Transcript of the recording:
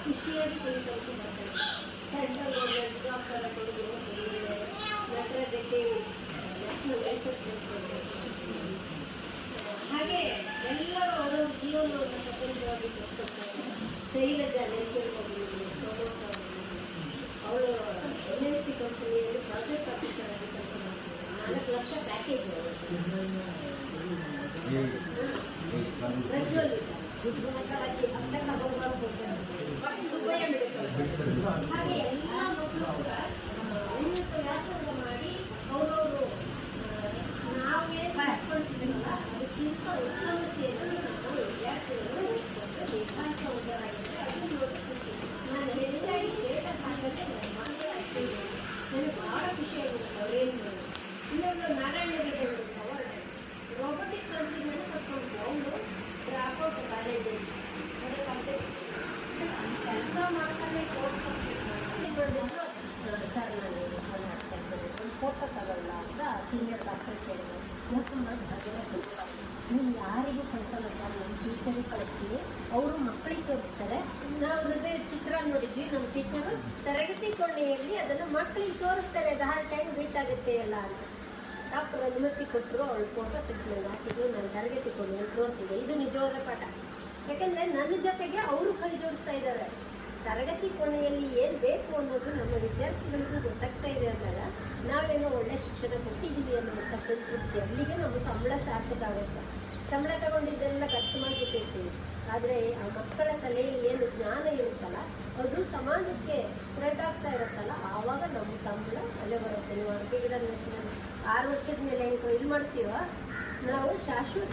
ಖುಷಿಯಾಗಿ ಕುಳಿತಂತೆ ಬರ್ತಾರೆ. Central government job ಥರ ಕೊಡೋದು ನಟರಾಜಕ್ಕೆ ನ್ಯಾಷನಲ್ ಲೈಸೆನ್ಸ್ ಕೊಡ್ತಾರೆ. ಹಾಗೆ ಎಲ್ಲರೂ ಅವರ ಜೀವನವನ್ನು ಸ್ವತಂತ್ರವಾಗಿ ಕೊಡ್ತಾರೆ. ಶೈಲಜಾ ನೆನಪಿರ್ಬೋದು, ಅವಳು NLC ಕಂಪನಿಯಲ್ಲಿ ಪ್ರಾಜೆಕ್ಟ್ ಆಫೀಸರ್ ಆಗಿ ಕೆಲಸ ಮಾಡ್ತಾರೆ. 4 ಲಕ್ಷ ಪ್ಯಾಕೇಜ್ ಪ್ರಜ್ವಲ್ ಅಕ್ಕ ಬಹುಮಾನ ಕೊಡ್ತಾರೆ. ಸುಬ್ಬಯ್ಯ ಮೆಡಿಕಲ್ ಹಾಗೆ ಎಲ್ಲ ಮಕ್ಕಳು ಕೂಡ ಉನ್ನತ ವ್ಯಾಸಂಗ ಮಾಡಿ ಅವರವರು ನಾವೇನು ಮಾಡ್ಕೊಳ್ತೀವಲ್ಲ ಅದಕ್ಕಿಂತ ಉತ್ತಮತೆಯನ್ನು ನಾವು ವಿದ್ಯಾರ್ಥಿಗಳು ದೇಶಾಂತ ಉದ್ದಾರಾಗಿದ್ದರೆ ಅದನ್ನು ನೋಡ್ತೀನಿ. ನಾನು ಹೆಚ್ಚಾಗಿ ಸ್ಟೇಟಸ್ ಹಾಕದೆ ನನ್ನ ಮಕ್ಕಳು ಅಷ್ಟೇ ನನಗೆ ಭಾಳ ಖುಷಿಯಾಗುತ್ತೆ. ಅವರೇನು ಇನ್ನೊಂದು ನಾರಾಯಣ ಅವರು ರೋಬೋಟಿಕ್ಸ್ ಕಂಪ್ನಿಯನ್ನು ಕಟ್ಕೊಂಡು ಅವನು ಡ್ರಾಪ್ಔಟ್ ಕಾಲೇಜಲ್ಲಿ ಅದಕ್ಕೆ ಕೆಲಸ ಮಾಡ್ತಾನೆ ಕೋರ್ಸ್ ಸರ್ ನಾನು ಒಂದು ಫೋಟೋ ತಗೊಳ್ಳ ಅಂತ ಸೀನಿಯರ್ ಡಾಕ್ಟರ್ ಕೇಳಿದ್ರು. ನೀವು ಯಾರಿಗೂ ಕಳಿಸಲ್ಲ ಸರ್, ನಮ್ಮ ಟೀಚರಿಗೆ ಕಳಿಸ್ತೀವಿ, ಅವರು ಮಕ್ಕಳಿಗೆ ತೋರಿಸ್ತಾರೆ. ನಾವು ಹೃದಯ ಚಿತ್ರ ನೋಡಿದ್ವಿ, ನಮ್ಮ ಟೀಚರು ತರಗತಿ ಕೋಣೆಯಲ್ಲಿ ಅದನ್ನು ಮಕ್ಕಳಿಗೆ ತೋರಿಸ್ತಾರೆ. ಅದು ಹಾಗೆ ಟೈಮ್ ಬೇಕಾಗುತ್ತೆ ಎಲ್ಲ ಅಂತ ಡಾಕ್ಟರ್ ಅನುಮತಿ ಕೊಟ್ಟರು. ಅವಳು ಫೋಟೋ ತೆಗೆದು ಹಾಕಿದ್ರು. ನಾನು ತರಗತಿ ಕೋಣೆಯಲ್ಲಿ ತೋರಿಸಿದೆ. ಇದು ನಿಜವಾದ ಪಾಠ. ಯಾಕಂದರೆ ನನ್ನ ಜೊತೆಗೆ ಅವರು ಕೈ ಜೋಡಿಸ್ತಾ ಇದ್ದಾರೆ. ತರಗತಿ ಕೋಣೆಯಲ್ಲಿ ಏನು ಬೇಕು ಅನ್ನೋದು ನಮ್ಮ ವಿದ್ಯಾರ್ಥಿಗಳಿಗೂ ಗೊತ್ತಾಗ್ತಾ ಇದೆ ಅಂದಾಗ ನಾವೇನೋ ಒಳ್ಳೆ ಶಿಕ್ಷಣ ಕೊಟ್ಟಿದ್ದೀವಿ ಅನ್ನುವಂಥ ಸಂಸ್ಕೃತಿ ಅಲ್ಲಿಗೆ ನಮ್ಮ ಸಂಬಳ ಸಾರ್ಥಕ ಆಗುತ್ತೆ. ಸಂಬಳ ತಗೊಂಡಿದ್ದೆಲ್ಲ ಖರ್ಚು ಮಾಡಿಬಿಟ್ಟಿರ್ತೀವಿ. ಆದರೆ ಆ ಮಕ್ಕಳ ತಲೆಯಲ್ಲಿ ಏನು ಜ್ಞಾನ ಇರುತ್ತಲ್ಲ ಅದು ಸಮಾಜಕ್ಕೆ ಸ್ಪ್ರೆಡ್ ಆಗ್ತಾ ಇರುತ್ತಲ್ಲ, ಆವಾಗ ನಮ್ಮ ಸಂಬಳ ಅಲ್ಲೇ ಬರುತ್ತೆ. ನೀವು ಅಡುಗೆ ಗಿಡ 6 ವರ್ಷದ ಮೇಲೆ ಹೆಂಗೆ ಇದು ಮಾಡ್ತೀವೋ ನಾವು ಶಾಶ್ವತ